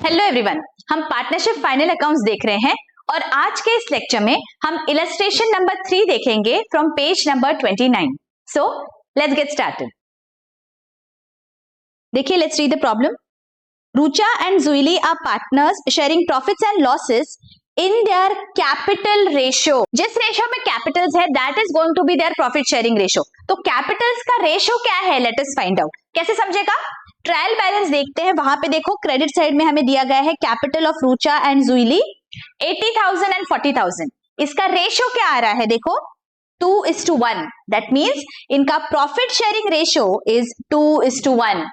Hello everyone, हम partnership final accounts देख रहे हैं और आज के इस लेक्चर में हम इलस्ट्रेशन नंबर 3 देखेंगे from page number 29। So let's get started. देखिए, let's read the problem. Rucha and Juili are partners sharing profits and losses in their capital ratio. जिस रेशियो में कैपिटल्स है that is going to be their profit sharing ratio. तो capitals का ratio क्या है, let us find out. कैसे समझेगा? Trial balance देखते हैं, वहां पे देखो क्रेडिट साइड में हमें दिया गया है capital of Rucha and Juili 80,000 and 40,000। इसका रेशियो क्या आ रहा है? देखो 2:1। दैट मीन्स इनका profit sharing ratio is 2:1।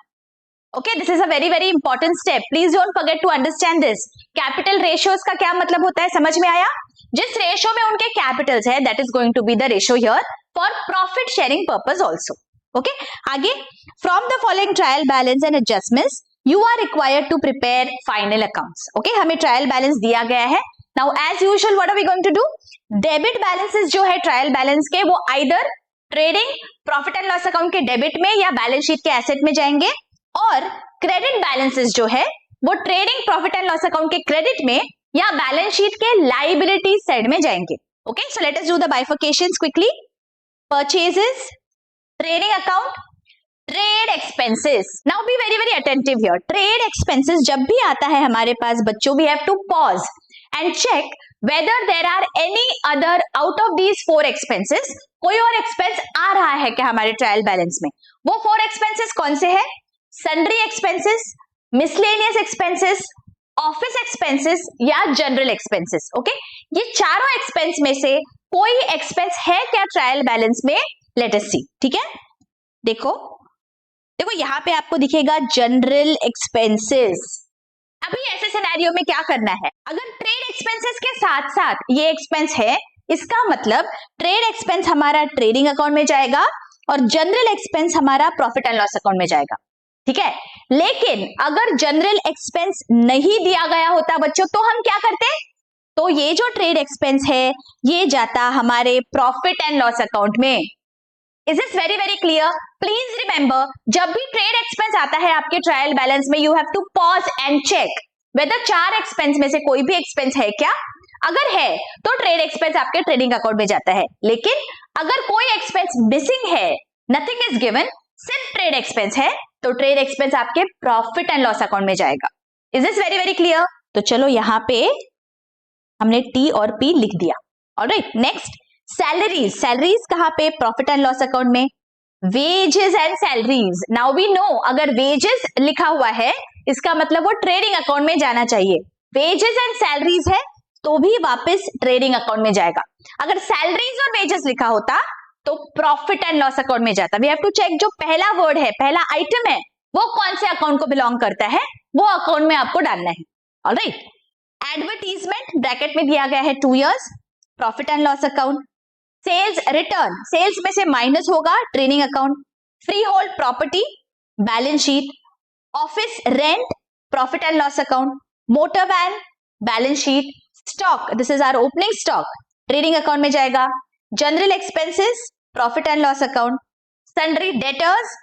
Okay, this is a very very important step. Please don't forget to understand this. Capital ratios का क्या मतलब होता है, समझ में आया? जिस रेशियो में उनके कैपिटल्स है that is going to be the ratio here for profit sharing purpose also. Okay, आगे from the following trial balance and adjustments you are required to prepare final accounts. Okay, हमें trial balance दिया गया है। Now as usual what are we going to do? Debit balances जो है trial balance के, वो either trading profit and loss account के debit में या बैलेंस शीट के एसेट में जाएंगे, और क्रेडिट बैलेंसेस जो है वो trading profit and loss account के क्रेडिट में या बैलेंस शीट के लाइबिलिटी साइड में जाएंगे। Okay, so let us do the bifurcations quickly. Purchases, trading account, trade expenses. Now be very very attentive here. Trade expenses जब भी आता है हमारे पास बच्चों, we have to pause and check whether there are any other out of these 4 expenses, कोई और expense आ रहा है क्या हमारे ट्रायल बैलेंस में। वो 4 एक्सपेंसेस कौन से है? Sundry expenses, miscellaneous expenses, office expenses या जनरल एक्सपेंसेस। ओके, ये चारों एक्सपेंस में से कोई एक्सपेंस है क्या ट्रायल बैलेंस में? लेट अस सी। ठीक है, देखो देखो यहां पे आपको दिखेगा जनरल एक्सपेंसेस। अभी ऐसे सिनेरियो में क्या करना है? अगर ट्रेड एक्सपेंसेस के साथ साथ ये एक्सपेंस है, इसका मतलब ट्रेड एक्सपेंस हमारा ट्रेडिंग अकाउंट में जाएगा और जनरल एक्सपेंस हमारा प्रॉफिट एंड लॉस अकाउंट में जाएगा। ठीक है, लेकिन अगर जनरल एक्सपेंस नहीं दिया गया होता बच्चों, तो हम क्या करते? तो ये जो ट्रेड एक्सपेंस है ये जाता हमारे प्रॉफिट एंड लॉस अकाउंट में। Is this very very clear? Please remember, जब भी ट्रेड एक्सपेंस आता है आपके ट्रायल बैलेंस में, you have to pause and check whether 4 expense में से कोई भी एक्सपेंस है क्या। अगर है तो ट्रेड एक्सपेंस आपके ट्रेडिंग अकाउंट में जाता है, लेकिन अगर कोई एक्सपेंस मिसिंग है, नथिंग इज गिवन, सिर्फ ट्रेड एक्सपेंस है, तो ट्रेड एक्सपेंस आपके प्रॉफिट एंड लॉस अकाउंट में जाएगा। Is this very very clear? तो चलो यहां पे हमने टी और पी लिख दिया। Alright, next salaries. सैलरीज कहां पे? प्रॉफिट एंड लॉस अकाउंट में। Wages and salaries, now we know अगर वेजेस लिखा हुआ है इसका मतलब वो ट्रेडिंग अकाउंट में जाना चाहिए। वेजेस एंड सैलरीज है तो भी वापस ट्रेडिंग अकाउंट में जाएगा। अगर सैलरीज और वेजेस लिखा होता तो प्रॉफिट एंड लॉस अकाउंट में जाता। वी हैव टू चेक जो पहला वर्ड है, पहला आइटम है, वो कौन से अकाउंट को बिलोंग करता है, वो अकाउंट में आपको डालना है। ऑलराइट, एडवर्टीजमेंट ब्रैकेट में दिया गया है 2 years, profit and loss account. Sales return, sales में से माइनस होगा trading account. Freehold property, balance sheet. Office rent, profit and loss account. Motor van, balance sheet. Stock, this is our opening stock, trading account में जाएगा। General expenses, profit and loss account. Sundry debtors,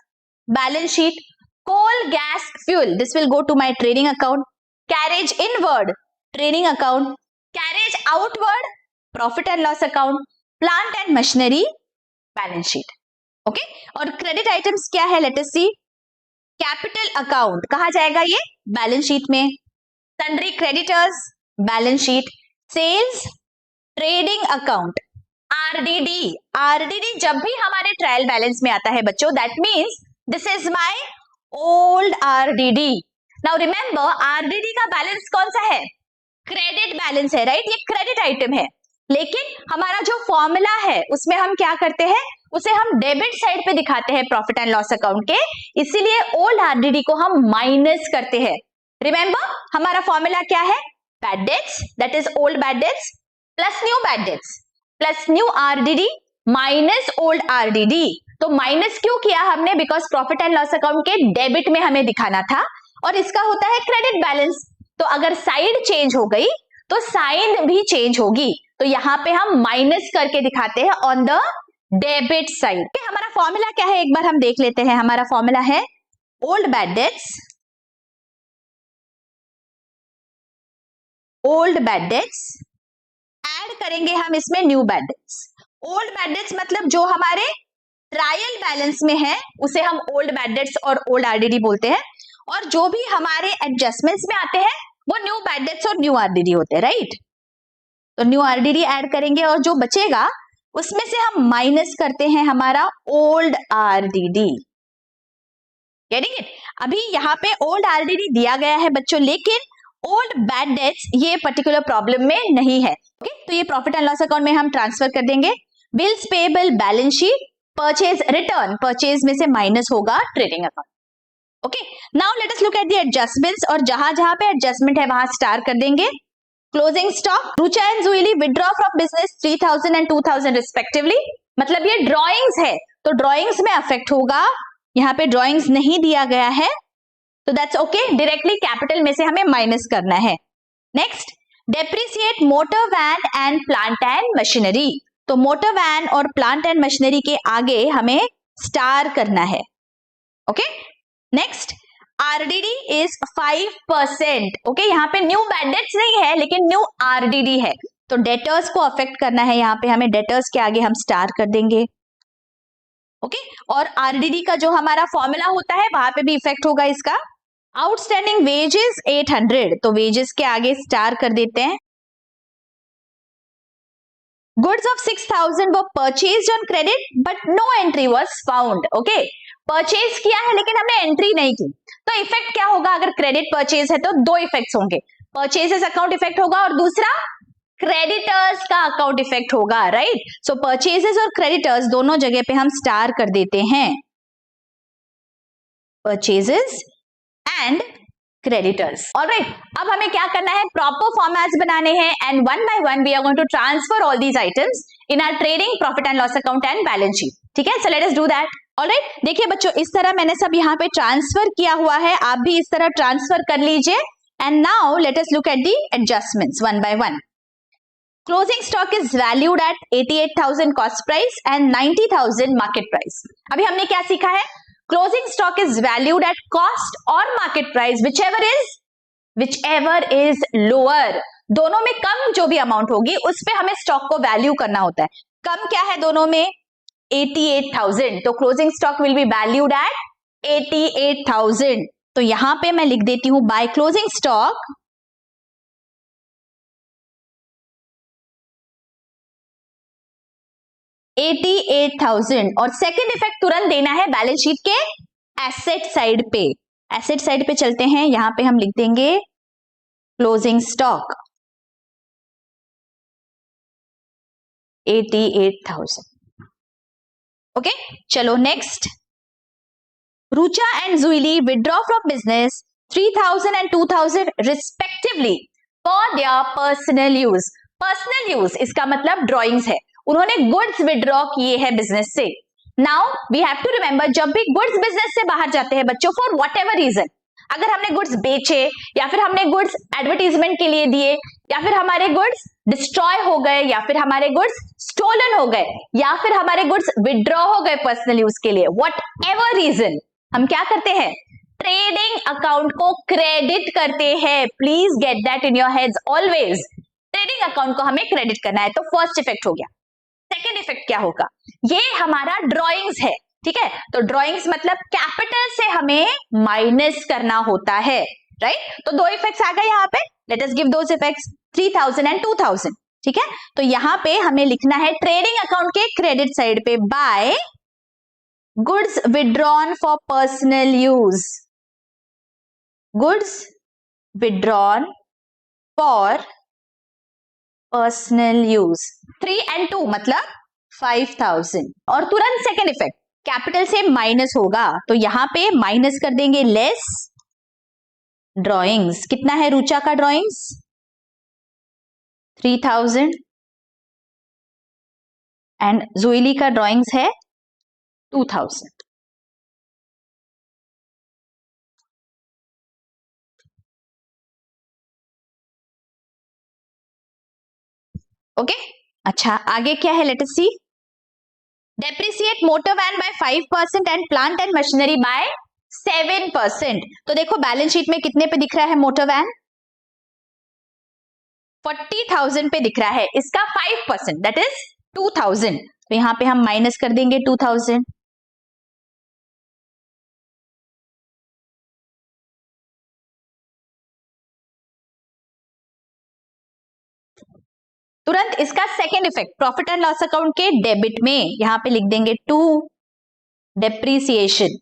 balance sheet. Coal gas fuel, this will go to my trading account. Carriage inward, trading account. Carriage outward, profit and loss account. Plant and machinery, balance sheet. Okay, और credit items क्या है? Let us see. Capital account कहां जाएगा? ये balance sheet में। Sundry creditors, balance sheet. Sales, trading account. RDD, RDD जब भी हमारे ट्रायल बैलेंस में आता है बच्चों, that means this is my old RDD. Now remember, RDD का बैलेंस कौन सा है? क्रेडिट बैलेंस है, राइट? ये क्रेडिट आइटम है, लेकिन हमारा जो फॉर्मूला है उसमें हम क्या करते हैं, उसे हम डेबिट साइड पे दिखाते हैं प्रॉफिट एंड लॉस अकाउंट के, इसीलिए ओल्ड आरडीडी को हम माइनस करते हैं। रिमेंबर, हमारा फॉर्मूला क्या है? Bad debts, that is old bad debts plus new bad debts plus new RDD minus old RDD. तो माइनस क्यों किया हमने? Because profit and loss account के डेबिट में हमें दिखाना था, और इसका होता है क्रेडिट बैलेंस। तो अगर साइड चेंज हो गई तो साइन भी चेंज होगी, तो यहां पे हम माइनस करके दिखाते हैं ऑन द डेबिट साइड। हमारा फॉर्मूला क्या है एक बार हम देख लेते हैं। हमारा फॉर्मूला है old bad debts old bad debts, add करेंगे हम इसमें new bad debts. Old bad debts मतलब जो हमारे ट्रायल बैलेंस में है उसे हम ओल्ड बैड डेट्स और ओल्ड आरडीडी बोलते हैं, और जो भी हमारे एडजस्टमेंट्स में आते हैं वो न्यू बैड डेट्स और न्यू आरडीडी होते हैं, राइट। तो न्यू आरडीडी ऐड करेंगे और जो बचेगा उसमें से हम माइनस करते हैं हमारा ओल्ड आरडीडी। Getting it? अभी यहाँ पे ओल्ड आरडीडी दिया गया है बच्चों, लेकिन ओल्ड बैड डेट्स ये पर्टिकुलर प्रॉब्लम में नहीं है। ओके, तो ये प्रॉफिट एंड लॉस अकाउंट में हम ट्रांसफर कर देंगे। Bills payable balance sheet, purchase return, purchase में से माइनस होगा trading account. Okay, now let us look at the adjustments, और जहां जहां पे एडजस्टमेंट है वहां स्टार कर देंगे। Closing stock, Rucha and Juili withdraw from business 3000 and 2000 respectively, मतलब ये ड्रॉइंग्स है तो ड्रॉइंग्स में अफेक्ट होगा, यहाँ पे ड्रॉइंग्स नहीं दिया गया है तो दैट्स ओके, डायरेक्टली कैपिटल में से हमें माइनस करना है। Next, depreciate motor van and plant and machinery, तो मोटर वैन और प्लांट एंड मशीनरी के आगे हमें स्टार करना है। Okay, next, RDD is 5%। Okay, यहाँ पे न्यू बैड डेट्स नहीं है लेकिन न्यू आरडीडी है, तो डेटर्स को अफेक्ट करना है, यहाँ पे हमें डेटर्स के आगे हम स्टार कर देंगे। ओके, और आरडीडी का जो हमारा फॉर्मूला होता है वहां पे भी इफेक्ट होगा इसका। आउटस्टैंडिंग वेजेस 800, तो वेजेस के आगे स्टार कर देते हैं। Goods of 6000 were purchased on credit but no entry was found. Okay, purchase किया है लेकिन हमने एंट्री नहीं की, तो इफेक्ट क्या होगा? अगर क्रेडिट परचेज है तो दो इफेक्ट्स होंगे, परचेजेस अकाउंट इफेक्ट होगा और दूसरा क्रेडिटर्स का अकाउंट इफेक्ट होगा, राइट। सो परचेजेस और क्रेडिटर्स दोनों जगह पे हम स्टार कर देते हैं, परचेजेस एंड क्रेडिटर्स। ऑलराइट, अब हमें क्या करना है? प्रॉपर फॉर्मेट्स बनाने हैं and one by one we are going to transfer all these items in our trading profit and loss account and balance sheet. ठीक है, so let us do that. Alright, देखिए बच्चों, इस तरह मैंने सब यहाँ पे ट्रांसफर किया हुआ है, आप भी इस तरह ट्रांसफर कर लीजिए। And now let us look at the adjustments one by one. Closing stock is valued at 88,000 cost price and 90,000 market price. अभी हमने क्या सीखा है? Closing stock is valued at cost और market price, whichever is lower. दोनों में कम जो भी अमाउंट होगी उस पे हमें स्टॉक को वैल्यू करना होता है। कम क्या है दोनों में? 88,000, तो closing stock will be valued at 88,000। तो यहां पे मैं लिख देती हूं बाय क्लोजिंग स्टॉक 88,000, और सेकेंड इफेक्ट तुरंत देना है बैलेंस शीट के एसेट साइड पे। एसेट साइड पे चलते हैं, यहां पे हम लिख देंगे क्लोजिंग स्टॉक 88,000। ओके, चलो next. Rucha and Juili withdraw from business 3,000 and 2,000 respectively for their personal use. Personal use इसका मतलब ड्रॉइंग्स है, उन्होंने गुड्स विड्रॉ किए हैं बिजनेस से। Now we have to remember, जब भी गुड्स बिजनेस से बाहर जाते हैं बच्चों, फॉर वट एवर रीजन, अगर हमने गुड्स बेचे या फिर हमने गुड्स एडवर्टीजमेंट के लिए दिए या फिर हमारे गुड्स डिस्ट्रॉय हो गए या फिर हमारे गुड्स स्टोलन हो गए या फिर हमारे गुड्स विड्रॉ हो गए पर्सनल यूज के लिए, वट एवर रीजन, हम क्या करते हैं? ट्रेडिंग अकाउंट को क्रेडिट करते हैं। Please get that in your heads always, trading account को हमें क्रेडिट करना है। तो फर्स्ट इफेक्ट हो गया। सेकेंड इफेक्ट क्या होगा? ये हमारा ड्रॉइंग्स है, ठीक है, तो ड्रॉइंग्स मतलब कैपिटल से हमें माइनस करना होता है, राइट। तो दो इफेक्ट्स आ गए यहाँ पे, let us give those effects 3,000 and 2,000। ठीक है, तो यहां पे हमें लिखना है ट्रेडिंग अकाउंट के क्रेडिट साइड पे by goods withdrawn for personal use, goods withdrawn for personal use 3 and 2 मतलब 5,000। और तुरंत सेकेंड इफेक्ट, कैपिटल से माइनस होगा तो यहां पे माइनस कर देंगे लेस ड्रॉइंग्स। कितना है रुचा का ड्रॉइंग्स? 3,000 एंड जुईली का ड्रॉइंग्स है 2,000। ओके, अच्छा आगे क्या है? Let us see. Depreciate motor van by 5% and plant and machinery by 7%। तो देखो बैलेंस शीट में कितने पे दिख रहा है मोटर वैन? 40,000 पे दिख रहा है, इसका 5% दैट इज 2,000, तो यहां पे हम माइनस कर देंगे 2,000। तुरंत इसका second effect profit and loss account के डेबिट में यहां पे लिख देंगे 2 डेप्रीसिएशन।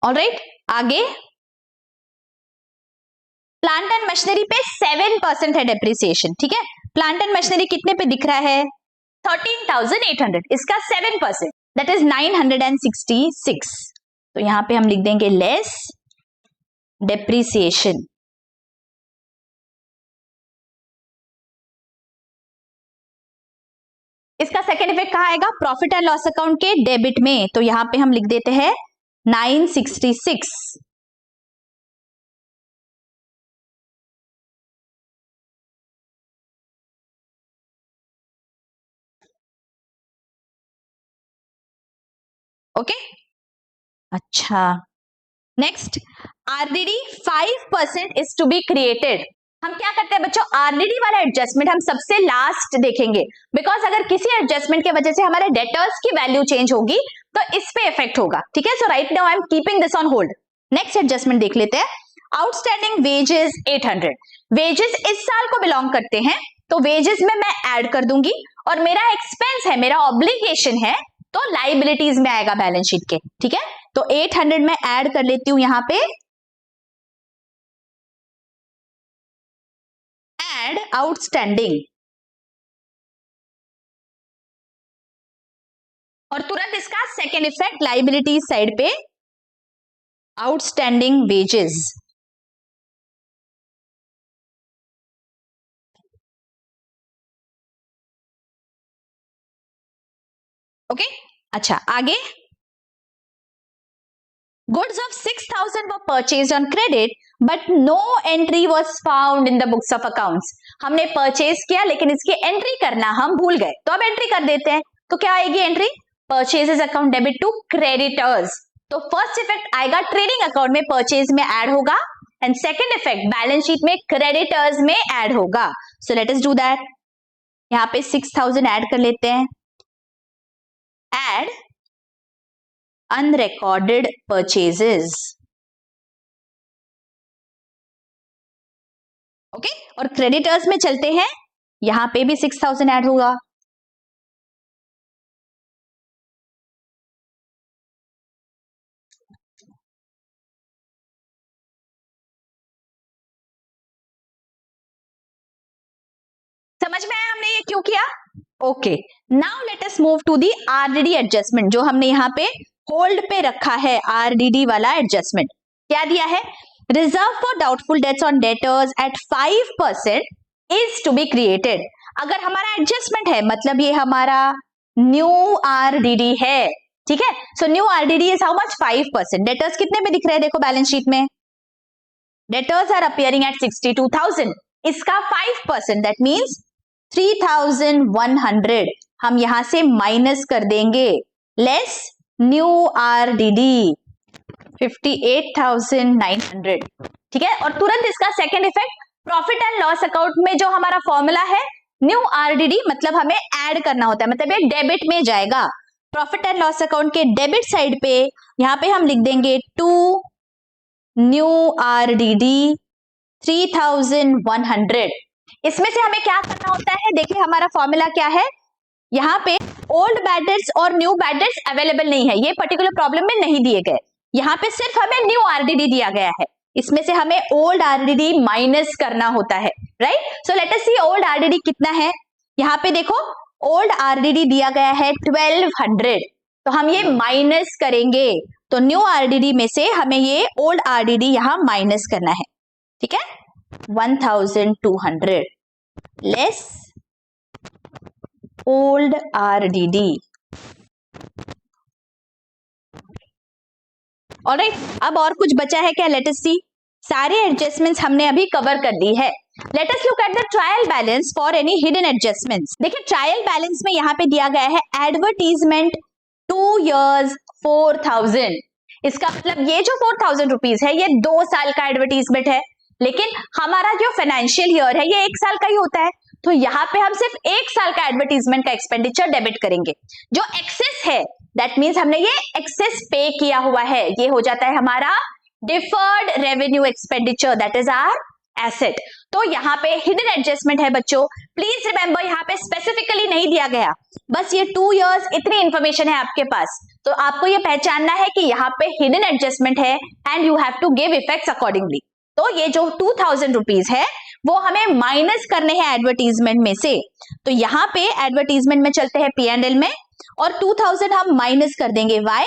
ऑलराइट, आगे प्लांट एंड मशीनरी पे 7% है डेप्रीसिएशन, ठीक है। प्लांट एंड मशीनरी कितने पे दिख रहा है? 13,800, इसका 7% दैट इज 966, तो यहां पे हम लिख देंगे लेस डेप्रीसिएशन। इसका सेकेंड इफेक्ट कहां आएगा? प्रॉफिट एंड लॉस अकाउंट के डेबिट में, तो यहां पे हम लिख देते हैं 966। ओके, अच्छा next, RDD 5% is to be created. हम क्या करते हैं बच्चों, आरडीडी वाला एडजस्टमेंट हम सबसे लास्ट देखेंगे, बिकॉज अगर किसी एडजस्टमेंट की वजह से हमारे डेटर्स की वैल्यू चेंज होगी तो इस पे इफेक्ट होगा, ठीक है। So right now I am keeping this on hold. Next adjustment देख लेते हैं, आउटस्टैंडिंग वेजेस 800। वेजेस इस साल को बिलोंग करते हैं, तो वेजेस में मैं ऐड कर दूंगी, और मेरा एक्सपेंस है, मेरा ऑब्लिगेशन है, तो लाइबिलिटीज में आएगा बैलेंस शीट के, ठीक है। तो 800 में ऐड कर लेती हूं यहां पे, ऐड आउटस्टैंडिंग, और तुरंत इसका सेकेंड इफेक्ट लाइबिलिटीज साइड पे आउटस्टैंडिंग वेजेस। ओके, अच्छा आगे, goods of 6,000 were purchased on credit but no entry was found in the books of accounts। हमने परचेज किया लेकिन इसकी एंट्री करना हम भूल गए, तो अब एंट्री कर देते हैं। तो क्या आएगी entry? Purchases account debit to creditors. तो फर्स्ट इफेक्ट आएगा ट्रेडिंग अकाउंट में, परचेज में ऐड होगा, and second effect balance sheet में क्रेडिटर्स में ऐड होगा। So let us do that. यहां पे 6,000 ऐड कर लेते हैं, ऐड unrecorded purchases। ओके, और क्रेडिटर्स में चलते हैं, यहां पे भी 6,000 ऐड होगा। समझ में आया हमने ये क्यों किया? Okay, now let us move to the RDD adjustment, जो हमने यहां पे होल्ड पे रखा है। आरडीडी वाला एडजस्टमेंट क्या दिया है? Reserve for doubtful debts on debtors at 5% is to be created. अगर हमारा एडजस्टमेंट है, मतलब ये हमारा न्यू आरडीडी है, ठीक है। So new RDD is how much? 5%। Debtors कितने पे दिख रहे हैं? देखो बैलेंस शीट में डेटर्स आर अपीयरिंग एट 62,000, इसका 5% दैट मीन्स 3,100 हम यहां से माइनस कर देंगे, लेस न्यू आरडीडी 58,900, ठीक है। और तुरंत इसका second effect profit and loss account में जो हमारा फॉर्मूला है न्यू आरडीडी, मतलब हमें ऐड करना होता है, मतलब ये डेबिट में जाएगा। प्रॉफिट एंड लॉस अकाउंट के डेबिट साइड पे यहां पे हम लिख देंगे 2 न्यू आरडीडी 3,100। इसमें से हमें क्या करना होता है? देखिए हमारा फॉर्मूला क्या है, यहाँ पे ओल्ड बैड डेट्स और न्यू बैड डेट्स अवेलेबल नहीं है, ये पर्टिकुलर प्रॉब्लम में नहीं दिए गए। यहाँ पे सिर्फ हमें न्यू आरडीडी दिया गया है, इसमें से हमें ओल्ड आरडीडी माइनस करना होता है, राइट। सो लेट अस सी ओल्ड आरडीडी कितना है। यहाँ पे देखो ओल्ड आरडीडी दिया गया है 1,200, तो हम ये माइनस करेंगे, तो न्यू आरडीडी में से हमें ये ओल्ड आरडीडी यहां माइनस करना है, ठीक है। 1,200 लेस ओल्ड आरडीडी। ऑलराइट, अब और कुछ बचा है क्या? लेट अस सी। सारे एडजस्टमेंट्स हमने अभी कवर कर दी है, let us look at the trial balance for any hidden adjustments. देखिए ट्रायल बैलेंस में यहाँ पे दिया गया है एडवर्टीजमेंट 2 years 4000। इसका मतलब ये जो 4000 रुपीज है ये 2 साल का एडवर्टीजमेंट है, लेकिन हमारा जो फाइनेंशियल ईयर है ये 1 साल का ही होता है, तो यहाँ पे हम सिर्फ 1 साल का एडवर्टीजमेंट का एक्सपेंडिचर डेबिट करेंगे। जो एक्सेस है दैट मीन्स हमने ये एक्सेस पे किया हुआ है, ये हो जाता है हमारा deferred revenue expenditure, that is our asset. तो यहाँ पे हिडन एडजस्टमेंट है बच्चों, प्लीज रिमेंबर यहाँ पे स्पेसिफिकली नहीं दिया गया, बस ये 2 years इतनी इंफॉर्मेशन है आपके पास, तो आपको ये पहचानना है कि यहाँ पे हिडन एडजस्टमेंट है and you have to give effects accordingly. तो ये जो 2000 रुपीज है वो हमें माइनस करने हैं एडवर्टीजमेंट में से, तो यहाँ पे एडवर्टीजमेंट में चलते हैं P&L में और 2000 हम माइनस कर देंगे। वाई?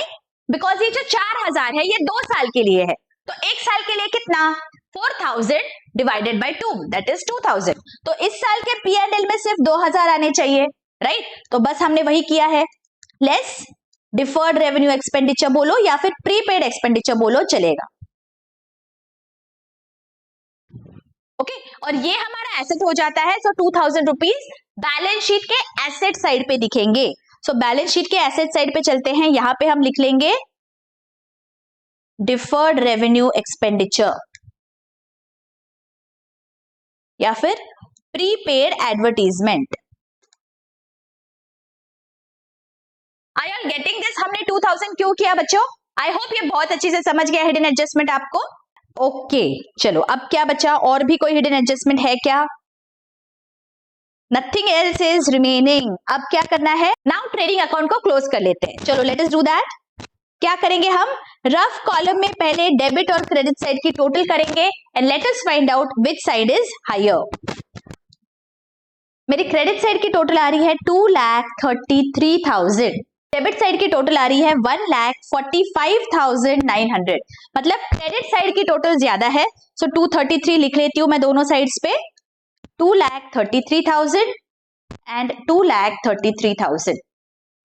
बिकॉज ये जो 4000 है ये 2 साल के लिए है, तो 1 साल के लिए कितना 4000 डिवाइडेड बाय 2 दैट इज 2000। तो इस साल के P&L में सिर्फ 2000 आने चाहिए, राइट? तो बस हमने वही किया है, लेस डिफर्ड रेवेन्यू एक्सपेंडिचर बोलो या फिर प्रीपेड एक्सपेंडिचर बोलो चलेगा। ओके और ये हमारा एसेट हो जाता है। सो 2000 रुपीज बैलेंस शीट के एसेट साइड पे दिखेंगे। सो बैलेंस शीट के एसेट साइड पे चलते हैं, यहां पे हम लिख लेंगे डिफर्ड रेवेन्यू एक्सपेंडिचर या फिर prepaid advertisement. Are you getting this? हमने 2000 क्यों किया बच्चों? आई होप ये बहुत अच्छी से समझ गया हिडन एडजस्टमेंट आपको। ओके चलो अब क्या बचा, और भी कोई हिडन एडजस्टमेंट है क्या? Nothing else is remaining. अब क्या करना है, नाउ ट्रेडिंग अकाउंट को क्लोज कर लेते हैं। चलो लेट अस डू दैट। क्या करेंगे हम, रफ कॉलम में पहले डेबिट और क्रेडिट साइड की टोटल करेंगे and let us find out which side is higher. मेरी क्रेडिट साइड की टोटल आ रही है 2,33,000, डेबिट साइड की टोटल आ रही है 1,45,900। मतलब क्रेडिट साइड की टोटल ज्यादा है, सो 233 लिख लेती हूं मैं दोनों साइड्स पे, 2,33,000 एंड 2,33,000।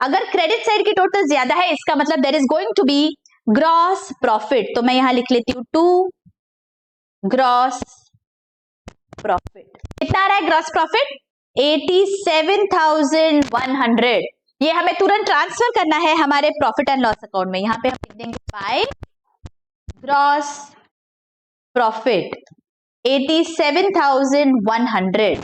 अगर क्रेडिट साइड की टोटल ज्यादा है इसका मतलब there is going to be gross profit, तो मैं यहां लिख लेती हूं 2 ग्रॉस प्रॉफिट। कितना आ रहा है ग्रॉस प्रॉफिट? 87,100। ये हमें तुरंत ट्रांसफर करना है हमारे प्रॉफिट एंड लॉस अकाउंट में। यहां पे हम लिख देंगे बाय ग्रॉस प्रॉफिट 87,100।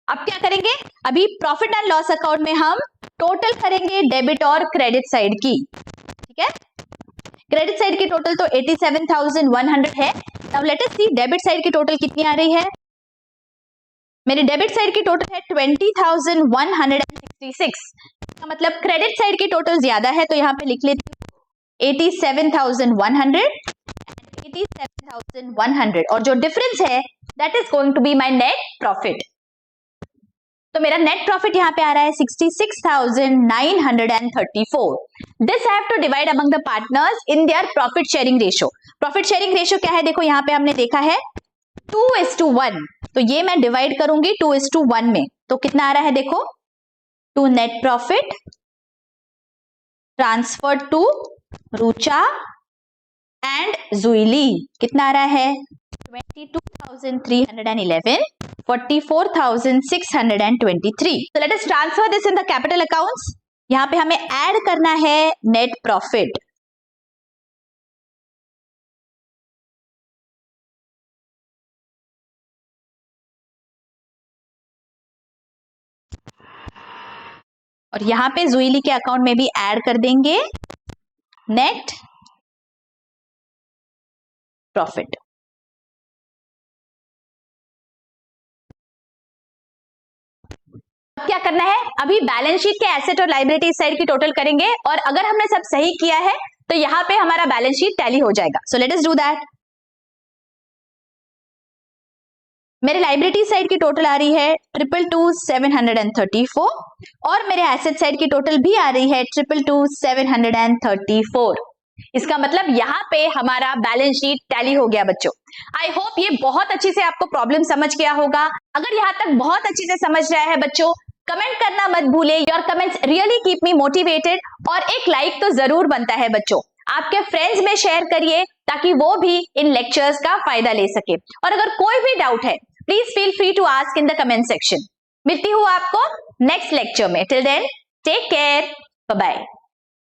अब क्या करेंगे, अभी प्रॉफिट एंड लॉस अकाउंट में हम टोटल करेंगे डेबिट और क्रेडिट साइड की, ठीक है? क्रेडिट साइड की टोटल तो 87,100 है। नाउ लेट अस सी डेबिट साइड की टोटल कितनी आ रही है। मेरी डेबिट साइड की टोटल है 20,166। मतलब क्रेडिट साइड की टोटल ज्यादा है, तो यहां पे लिख लेती हूं 87,100 एंड 87,100, और जो डिफरेंस है that is going to be my net profit. तो मेरा नेट प्रॉफिट यहां पे आ रहा है 66,934। This I have to divide among the partners in their profit sharing ratio. Profit sharing ratio क्या है, देखो यहां पे हमने देखा है 2:1, तो ये मैं डिवाइड करूंगी 2:1 में, तो कितना आ रहा है देखो, to net profit transfer to Rucha and Juili कितना आ रहा है 22,311, 44,623। So let us transfer this in the capital accounts. यहां पे हमें ऐड करना है नेट प्रॉफिट। और यहां पे जुइली के अकाउंट में भी ऐड कर देंगे नेट प्रॉफिट। क्या करना है, अभी बैलेंस शीट के एसेट और लायबिलिटी साइड की टोटल करेंगे, और अगर हमने सब सही किया है तो यहां पे हमारा बैलेंस शीट टैली हो जाएगा। सो लेट अस डू दैट। मेरे लायबिलिटी साइड की टोटल आ रही है 222,734 और मेरे एसेट साइड की टोटल भी आ रही है 222,734। इसका मतलब यहाँ पे हमारा बैलेंस शीट टैली हो गया बच्चों। आई होप ये बहुत अच्छी से आपको प्रॉब्लम समझ गया होगा। अगर यहाँ तक बहुत अच्छी से समझ रहा है बच्चों, कमेंट करना मत भूले। Your comments really keep me motivated, और एक लाइक तो जरूर बनता है बच्चों। आपके फ्रेंड्स में शेयर करिए ताकि वो भी इन लेक्चर्स का फायदा ले सके। और अगर कोई भी डाउट है please feel free to ask in the comment section. मिलती हूँ आपको नेक्स्ट लेक्चर में। Till then take care, bye bye.